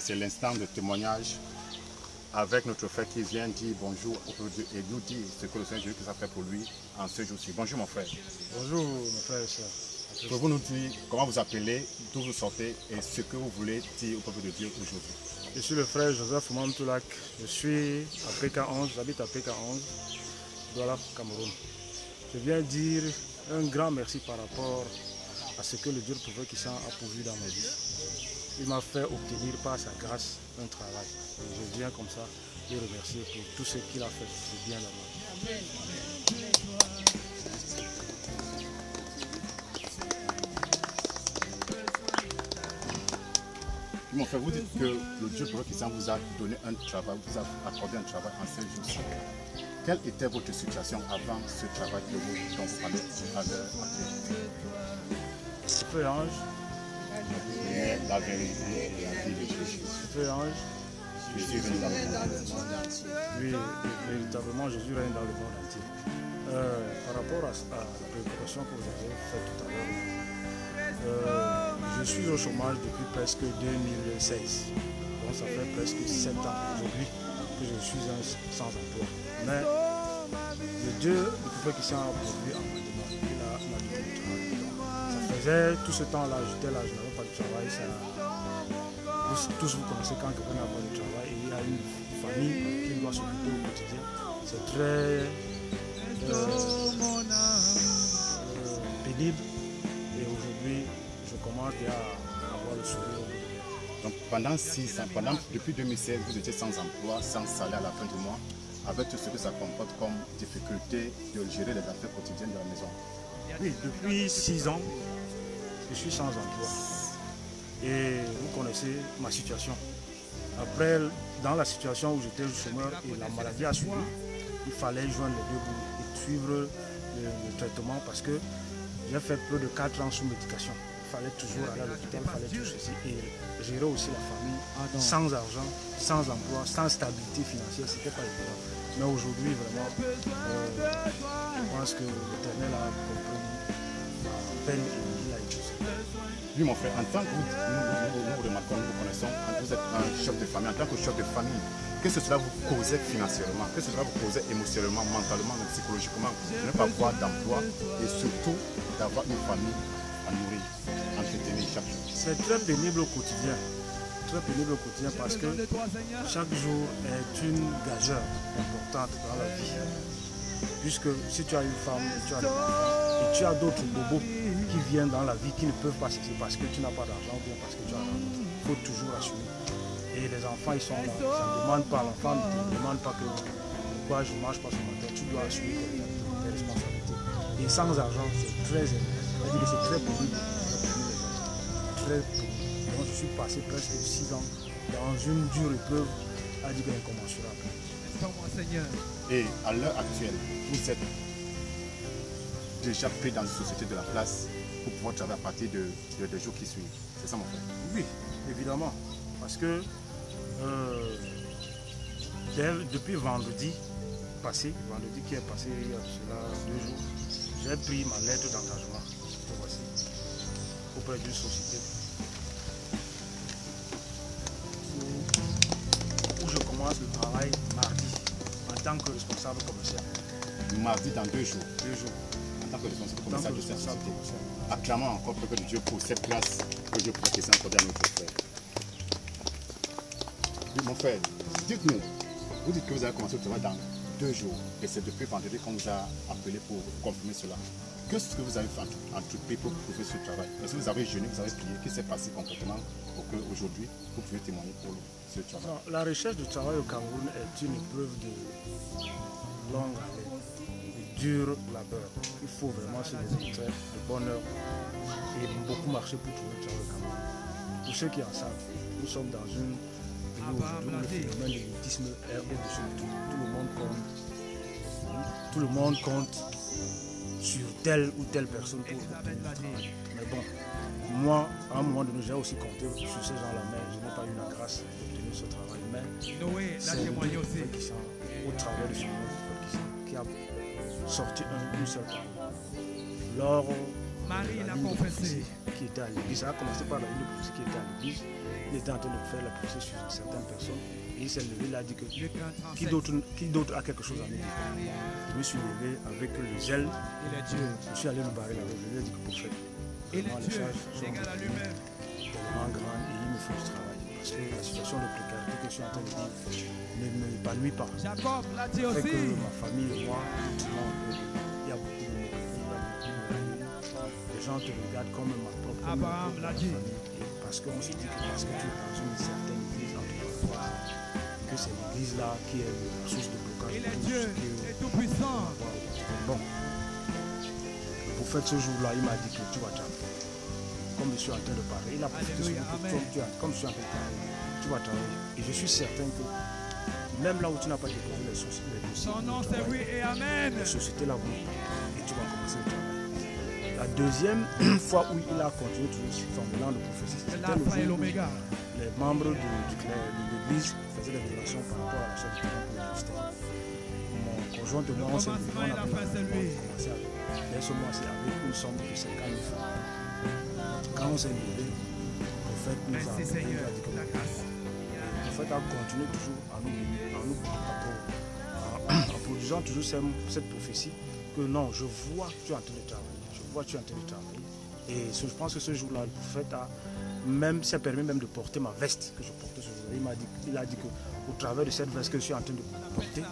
c'est l'instant de témoignage avec notre frère qui vient dire bonjour et nous dire ce que le Seigneur Jésus a fait pour lui en ce jour-ci. Bonjour mon frère. Bonjour mon frère et soeur. Pouvez-vous nous dire comment vous appelez, d'où vous sortez et ce que vous voulez dire au peuple de Dieu aujourd'hui? Je suis le frère Joseph Mamtoulak. Je suis à PK11, j'habite à PK11, Douala, Cameroun. Je viens dire un grand merci par rapport à ce que le Dieu Tout-Puissant a pourvu dans ma vie. Il m'a fait obtenir par sa grâce un travail. Et je viens comme ça le remercier pour tout ce qu'il a fait de bien dans ma vie. Mon frère, vous dites que le Dieu Tout-Puissant vous a donné un travail, vous a accordé un travail en 5 jours. Quelle était votre situation avant ce travail que vous dont vous parlez à l'heure actuelle? Feu ange. La vérité et la vie de Jésus. Feu ange. Jésus règne dans le monde entier. Oui, véritablement Jésus règne dans le monde entier. Par rapport à la préparation que vous avez faite tout à l'heure, je suis au chômage depuis presque 2016. Donc ça fait presque 7 ans aujourd'hui que je suis sans emploi. Mais le Dieu ne pouvait qu'il s'en pourvu en maintenant. Il a donné du travail. Ça faisait tout ce temps-là, j'étais là, je n'avais pas de travail. Tous vous connaissez quand quelqu'un n'a pas de travail et il y a une famille qui doit s'occuper au quotidien. C'est très pénible et aujourd'hui je commence à avoir le sourire. Donc pendant 6 ans, depuis 2016, vous étiez sans emploi, sans salaire à la fin du mois, avec tout ce que ça comporte comme difficulté de gérer les affaires quotidiennes de la maison. Oui, depuis 6 ans, je suis sans emploi. Et vous connaissez ma situation. Après, dans la situation où j'étais chômeur et la maladie a suivi, il fallait joindre les deux bouts et suivre le traitement parce que j'ai fait plus de 4 ans sous médication. Il fallait toujours aller à l'hôpital, il fallait tout ceci et gérer aussi la famille sans argent, sans emploi, sans stabilité financière, c'était pas évident. Mais aujourd'hui, vraiment, je pense que l'Éternel a compris la peine qu'il a été. Oui, mon frère, en tant que nous remarquons, nous vous connaissons, vous êtes un chef de famille, en tant que chef de famille, qu'est-ce que cela vous causait financièrement? Qu'est-ce que cela vous causait émotionnellement, mentalement, même psychologiquement, de ne pas avoir d'emploi et surtout d'avoir une famille à nourrir, entretenir chaque jour? C'est très pénible au quotidien. Très pénible au quotidien parce que chaque jour est une gageure importante dans la vie. Puisque si tu as une femme, tu as des enfants et tu as d'autres bobos qui viennent dans la vie qui ne peuvent pas cesser parce que tu n'as pas d'argent ou bien parce que tu as l'argent. Il faut toujours assumer. Et les enfants, ils sont là. Ça ne demande pas, l'enfant ne te demande pas que pourquoi je ne mange pas ce matin. Tu dois assumer tes responsabilités. Et sans argent, c'est très pénible. C'est très pénible. Très pénible. Donc je suis passé presque 6 ans dans une dure épreuve à dire incommensurable. Et à l'heure actuelle, vous êtes déjà pris dans une société de la place pour pouvoir travailler à partir des jours qui suivent. C'est ça mon frère? Oui, évidemment. Parce que depuis vendredi qui est passé il y a cela 2 jours, j'ai pris ma lettre d'engagement auprès d'une société où je commence le travail mardi en tant que responsable commercial. Mardi dans 2 jours. 2 jours. En tant que responsable commercial de cette société. Acclamons encore peuple de Dieu pour cette place que Dieu pourrait laisser accorder à notre frère. Oui, mon frère, dites-nous, vous dites que vous avez commencé le travail dans 2 jours et c'est depuis vendredi qu'on vous a appelé pour confirmer cela. Qu'est-ce que vous avez fait entrepris pour prouver ce travail? Est-ce que vous avez jeûné, vous avez prié? Qu'est-ce qui s'est passé concrètement pour qu'aujourd'hui vous pouvez témoigner pour ce travail? Non, la recherche du travail au Cameroun est une épreuve de longue haleine, de dur labeur. Il faut vraiment se démontrer de bonne heure et beaucoup marcher pour trouver du travail au Cameroun. Pour ceux qui en savent, nous sommes dans une pays aujourd'hui où le phénomène de l'élitisme est au-dessus de tout. Tout le monde compte sur telle ou telle personne pour obtenir du travail. Mais bon, moi, à un moment donné, j'ai aussi compté sur ces gens-là, mais je n'ai pas eu la grâce d'obtenir ce travail. Mais c'est le Dieu qui sent, au travers de son nom, qui a sorti une seule parole. Lors la ligne de prophétie qui était à l'église. Ça a commencé par la ligne de prophétie qui était à l'église. Il était en train de faire la prophétie sur certaines personnes. Et il s'est levé, il a dit que qui d'autre a quelque chose à me dire. Je me suis levé avec le zèle. Je suis allé me barrer là-bas. Je lui ai dit que prophète, vraiment les charges sont tellement grandes et il me faut du travail. Parce que la situation de précarité que je suis en train de vivre ne m'épanouit pas. Fait que ma famille et moi, tout le monde, il y a beaucoup de moqueries. Les gens te regardent comme ma propre famille. Parce qu'on se dit que parce que tu es dans une certaine église, que c'est l'église-là qui est la source de blocage. Dieu est tout puissant. Bon, le prophète ce jour-là, il m'a dit que tu vas travailler. Comme je suis en train de parler, il a profité sur le comme je suis en train de parler, tu vas travailler. Et je suis certain que même là où tu n'as pas déposé les dossiers, son nom c'est oui et amen. Les sociétés là vont et tu vas commencer le travail. La deuxième fois où il a continué toujours son mélange de prophétie, c'était le jour où les membres de l'église faisaient des déclarations par rapport à la chaîne de pour le ministère. Mon conjoint de moi, on s'est levé, on a commencé à dès ce mois-ci avec une somme de 50 000 francs. Quand on s'est levé, le prophète nous a dit que le prophète a continué toujours à nous bénir, en produisant toujours cette prophétie que non, je vois que tu es en train de travailler. Tu es en train de travailler. Et je pense que ce jour-là, le prophète s'est permis même de porter ma veste que je portais ce jour-là. Il a dit qu'au travers de cette veste que je suis en train de porter,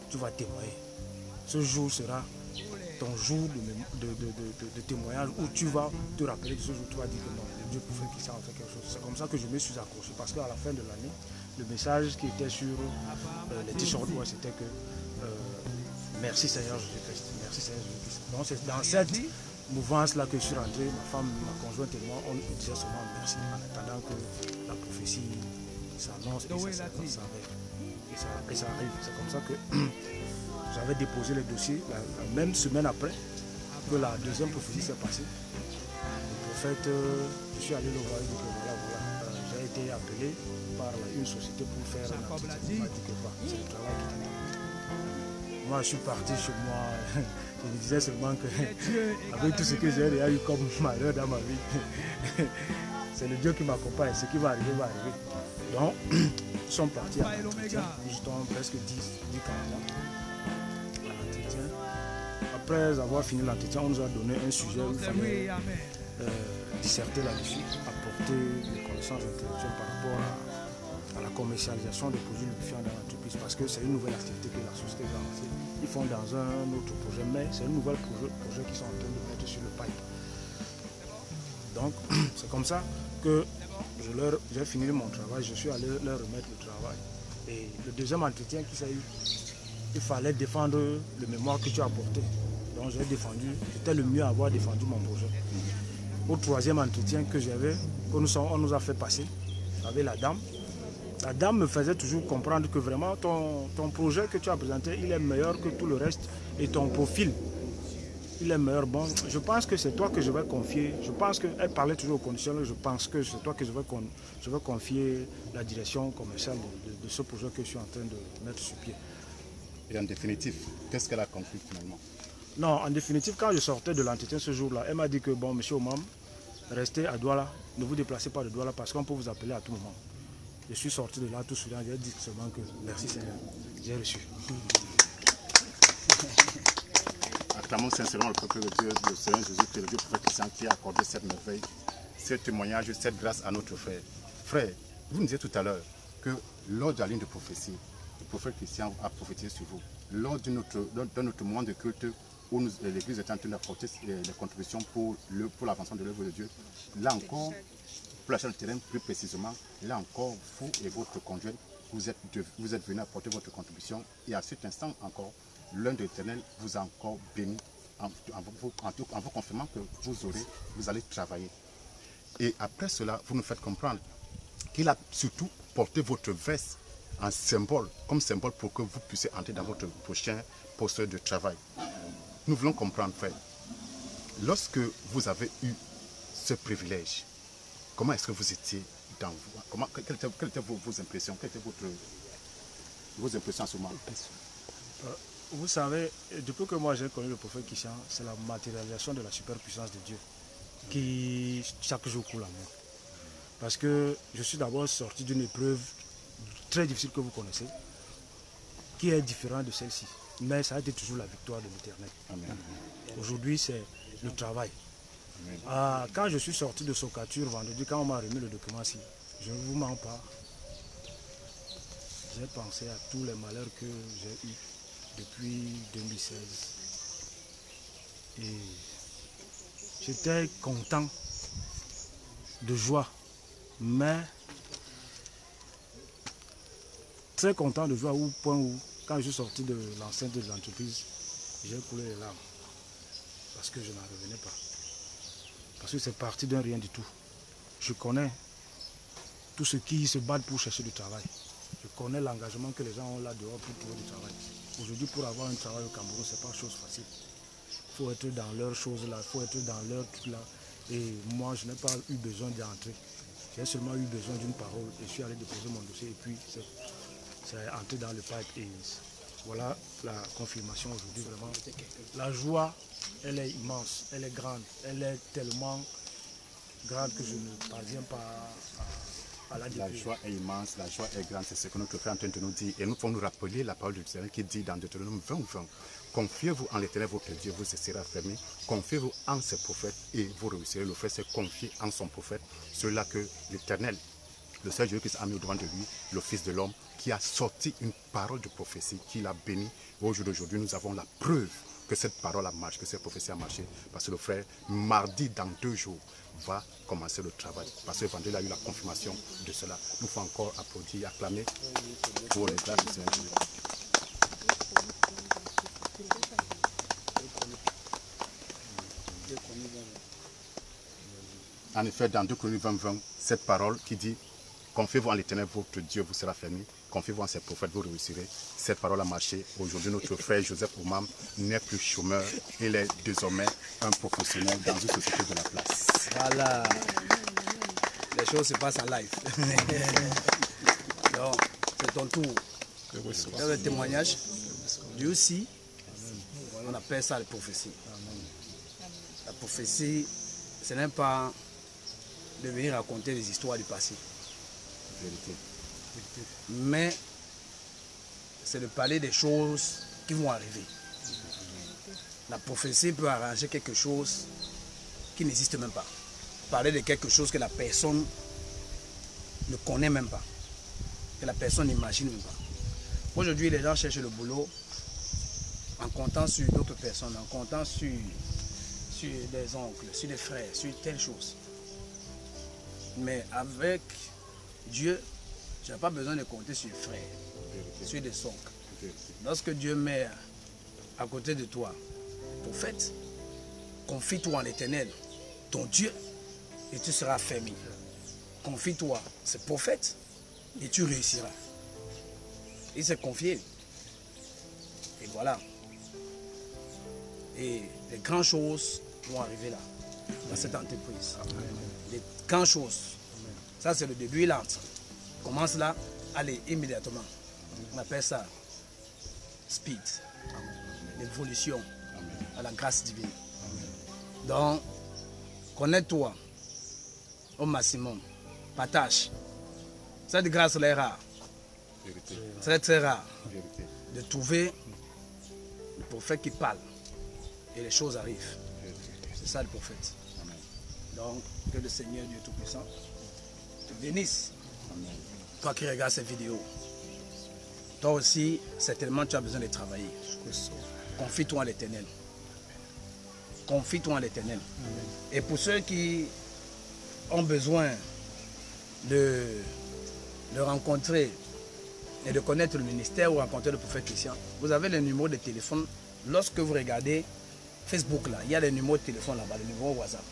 tu vas témoigner. Ce jour sera ton jour de témoignage où tu vas te rappeler de ce jour où tu vas dire que non, Dieu peut faire qu'il s'en fait quelque chose. C'est comme ça que je me suis accroché parce qu'à la fin de l'année, le message qui était sur les t-shirts, c'était que merci Seigneur Jésus-Christ. Merci Seigneur Jésus-Christ. Donc c'est dans cette mouvance-là que je suis rentré, ma femme, ma conjointe et moi, on disait seulement merci en attendant que la prophétie s'annonce et ça arrive. C'est comme ça que j'avais déposé les dossiers la même semaine après que la deuxième prophétie s'est passée. Le prophète, je suis allé le voir et dit que voilà, j'ai été appelé par une société pour faire un entretien. Il m'a dit que c'est le travail qui t'attend. Moi, je suis parti chez moi. Je me disais seulement que, avec tout ce que j'ai déjà eu comme malheur dans ma vie, c'est le Dieu qui m'accompagne. Ce qui va arriver, va arriver. Donc, ils sont partis à l'entretien. Nous étions presque 10-15 ans à l'entretien. Après avoir fini l'entretien, on nous a donné un sujet où il fallait disserter là-dessus, apporter des connaissances intellectuelles par rapport à la commercialisation des produits lubrifiants dans l'entreprise, parce que c'est une nouvelle activité que la société va lancer. Ils font dans un autre projet, mais c'est un nouvel projet qu'ils sont en train de mettre sur le pipe. Donc, c'est comme ça que j'ai fini mon travail, je suis allé leur remettre le travail. Et le deuxième entretien qu'il y a eu, il fallait défendre le mémoire que tu as apporté. Donc j'ai défendu, c'était le mieux à avoir défendu mon projet. Au troisième entretien que j'avais, on nous a fait passer avec la dame me faisait toujours comprendre que vraiment ton projet que tu as présenté, il est meilleur que tout le reste et ton profil, il est meilleur. Bon, je pense que c'est toi que je vais confier. Je pense qu'elle parlait toujours au conditionnel. Je pense que c'est toi que je vais confier la direction commerciale de ce projet que je suis en train de mettre sur pied. Et en définitive, qu'est-ce qu'elle a conclu finalement? Non, en définitive, quand je sortais de l'entretien ce jour-là, elle m'a dit que bon, monsieur Omam, restez à Douala, ne vous déplacez pas de Douala parce qu'on peut vous appeler à tout moment. Je suis sorti de là tout souriant, j'ai dit seulement que merci Seigneur, j'ai reçu. Acclamons sincèrement le peuple de Dieu, le Seigneur Jésus, que le Dieu prophète Christian qui a accordé cette merveille, ce témoignage, cette grâce à notre frère. Frère, vous nous disiez tout à l'heure que lors de la ligne de prophétie, le prophète Christian a prophétisé sur vous. Lors de notre moment de culte où l'Église était en train d'apporter les contributions pour l'avancement de l'œuvre de Dieu, là encore, pour la chaîne de terrain plus précisément, là encore, vous et votre conjoint, vous êtes venus apporter votre contribution et à cet instant encore, l'un de l'Éternel vous a encore béni en vous confirmant que vous allez travailler. Et après cela, vous nous faites comprendre qu'il a surtout porté votre veste en symbole, comme symbole pour que vous puissiez entrer dans votre prochain poste de travail. Nous voulons comprendre, frère, lorsque vous avez eu ce privilège, comment est-ce que vous étiez dans vous? Quelles étaient vos impressions? Quelles étaient vos impressions à ce moment? Vous savez, depuis que moi j'ai connu le prophète Christian, c'est la matérialisation de la superpuissance de Dieu qui chaque jour coule en moi. Parce que je suis d'abord sorti d'une épreuve très difficile que vous connaissez, qui est différente de celle-ci. Mais ça a été toujours la victoire de l'Éternel. Aujourd'hui, c'est le travail. Quand je suis sorti de Socature vendredi, quand on m'a remis le document-ci, je ne vous mens pas, j'ai pensé à tous les malheurs que j'ai eus depuis 2016. Et j'étais content, de joie, mais très content de joie au point où, quand je suis sorti de l'enceinte de l'entreprise, j'ai coulé les larmes. Parce que je n'en revenais pas. Parce que c'est parti d'un rien du tout. Je connais tous ceux qui se battent pour chercher du travail. Je connais l'engagement que les gens ont là dehors pour trouver du travail. Aujourd'hui, pour avoir un travail au Cameroun, ce n'est pas chose facile. Il faut être dans leurs choses là, il faut être dans leur truc là. Et moi, je n'ai pas eu besoin d'y entrer. J'ai seulement eu besoin d'une parole. Et je suis allé déposer mon dossier et puis c'est entré dans le pipe. Et voilà la confirmation aujourd'hui, vraiment. La joie, elle est immense, elle est grande. Elle est tellement grande que je ne parviens pas à la décrire. La joie est immense, la joie est grande, c'est ce que notre frère est en train de nous dire. Et nous pouvons nous rappeler la parole du Seigneur qui dit dans Deutéronome 20:20, confiez-vous en l'Éternel votre Dieu, vous serez fermé. Confiez-vous en ses prophètes et vous réussirez. Le frère s'est confié en son prophète, celui-là que l'Éternel, le Seigneur Jésus-Christ a mis au devant de lui, le Fils de l'homme, qui a sorti une parole de prophétie, qui l'a béni. Et au jour d'aujourd'hui, nous avons la preuve que cette parole a marché, que cette prophétie a marché. Parce que le frère, mardi, dans 2 jours, va commencer le travail. Parce que vendredi, il a eu la confirmation de cela. Nous faut encore applaudir, acclamer pour les grâces du Seigneur. En effet, dans 2 Chroniques 20:20, cette parole qui dit « Confiez-vous en l'Éternel, votre Dieu vous sera fermé. Confiez-vous en ses prophètes, vous réussirez. » Cette parole a marché. Aujourd'hui, notre frère Joseph Oumam n'est plus chômeur. Il est désormais un professionnel dans une société de la place. Voilà. Les choses se passent en live. Donc, c'est ton tour. C'est le témoignage. Dieu aussi, on appelle ça la prophétie. La prophétie, ce n'est pas de venir raconter des histoires du passé. Vérité. Mais c'est de parler des choses qui vont arriver. La prophétie peut arranger quelque chose qui n'existe même pas. Parler de quelque chose que la personne ne connaît même pas. Que la personne n'imagine même pas. Aujourd'hui, les gens cherchent le boulot en comptant sur d'autres personnes, en comptant sur des oncles, sur des frères, sur telle chose. Mais avec Dieu, je n'ai pas besoin de compter sur les frères, sur des oncles. Lorsque Dieu met à côté de toi, prophète, confie-toi en l'Éternel, ton Dieu, et tu seras fermé. Confie-toi, c'est prophète, et tu réussiras. Il s'est confié. Et voilà. Et les grandes choses vont arriver là, dans cette entreprise. Les grandes choses. Ça, c'est le début, il entre. Commence là, allez, immédiatement. On appelle ça speed, l'évolution à la grâce divine. Donc, connais-toi au maximum. Partage. Cette grâce-là est rare. Très très rare de trouver le prophète qui parle et les choses arrivent. C'est ça le prophète. Donc, que le Seigneur Dieu Tout-Puissant te bénisse. Toi qui regardes cette vidéo, toi aussi, certainement tu as besoin de travailler. Confie-toi en l'Éternel. Confie-toi en l'Éternel. Et pour ceux qui ont besoin de rencontrer et de connaître le ministère ou rencontrer le prophète Christian, vous avez le numéro de téléphone. Lorsque vous regardez Facebook, là, il y a les numéros de téléphone là-bas, le numéro WhatsApp.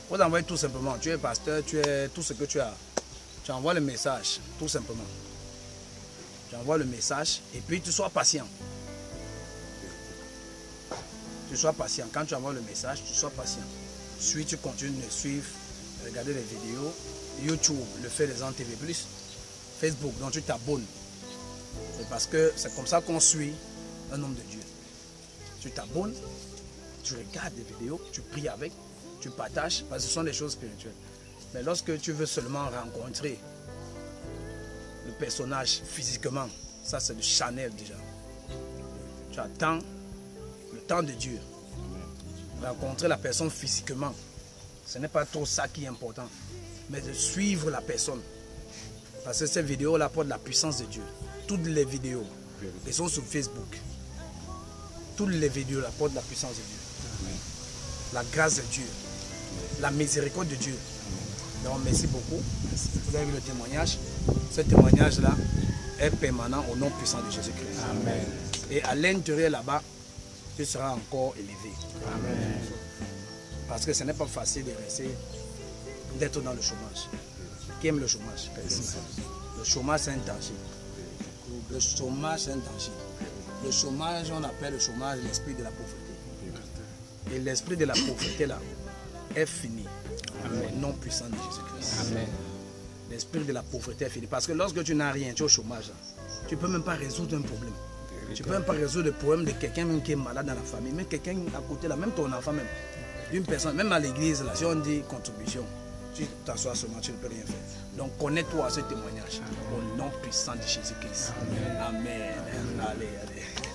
Vous envoyez tout simplement, tu es pasteur, tu es tout ce que tu as. Tu envoies le message, tout simplement. Tu envoies le message et puis tu sois patient. Tu sois patient. Quand tu envoies le message, tu sois patient. Puis tu continues de suivre, regarder les vidéos. YouTube le fait les en TV+. Facebook, donc tu t'abonnes. C'est parce que c'est comme ça qu'on suit un homme de Dieu. Tu t'abonnes, tu regardes des vidéos, tu pries avec, tu partages, parce que ce sont des choses spirituelles. Mais lorsque tu veux seulement rencontrer le personnage physiquement, ça c'est le Chanel déjà. Tu attends le temps de Dieu. Rencontrer la personne physiquement, ce n'est pas trop ça qui est important, mais de suivre la personne. Parce que ces vidéos-là apportent la puissance de Dieu. Toutes les vidéos, elles sont sur Facebook. Toutes les vidéos apportent la puissance de Dieu. La grâce de Dieu. La miséricorde de Dieu. Donc merci beaucoup. Vous avez vu le témoignage. Ce témoignage-là est permanent au nom puissant de Jésus-Christ. Amen. Et à l'intérieur là-bas, tu seras encore élevé. Amen. Parce que ce n'est pas facile de rester, d'être dans le chômage. Qui aime le chômage? Le chômage, c'est un danger. Le chômage, c'est un danger. Le chômage, on appelle le chômage l'esprit de la pauvreté. Et l'esprit de la pauvreté, là, est fini. Au nom puissant de Jésus-Christ. L'esprit de la pauvreté est fini. Parce que lorsque tu n'as rien, tu es au chômage, là, tu ne peux même pas résoudre un problème. Tu ne peux même pas résoudre le problème de quelqu'un même qui est malade dans la famille, même quelqu'un à côté, là, même ton enfant, même d'une personne, même à l'église, là, si on dit contribution, tu t'assois seulement, tu ne peux rien faire. Donc connecte-toi à ce témoignage au nom puissant de Jésus-Christ. Amen. Allez, allez.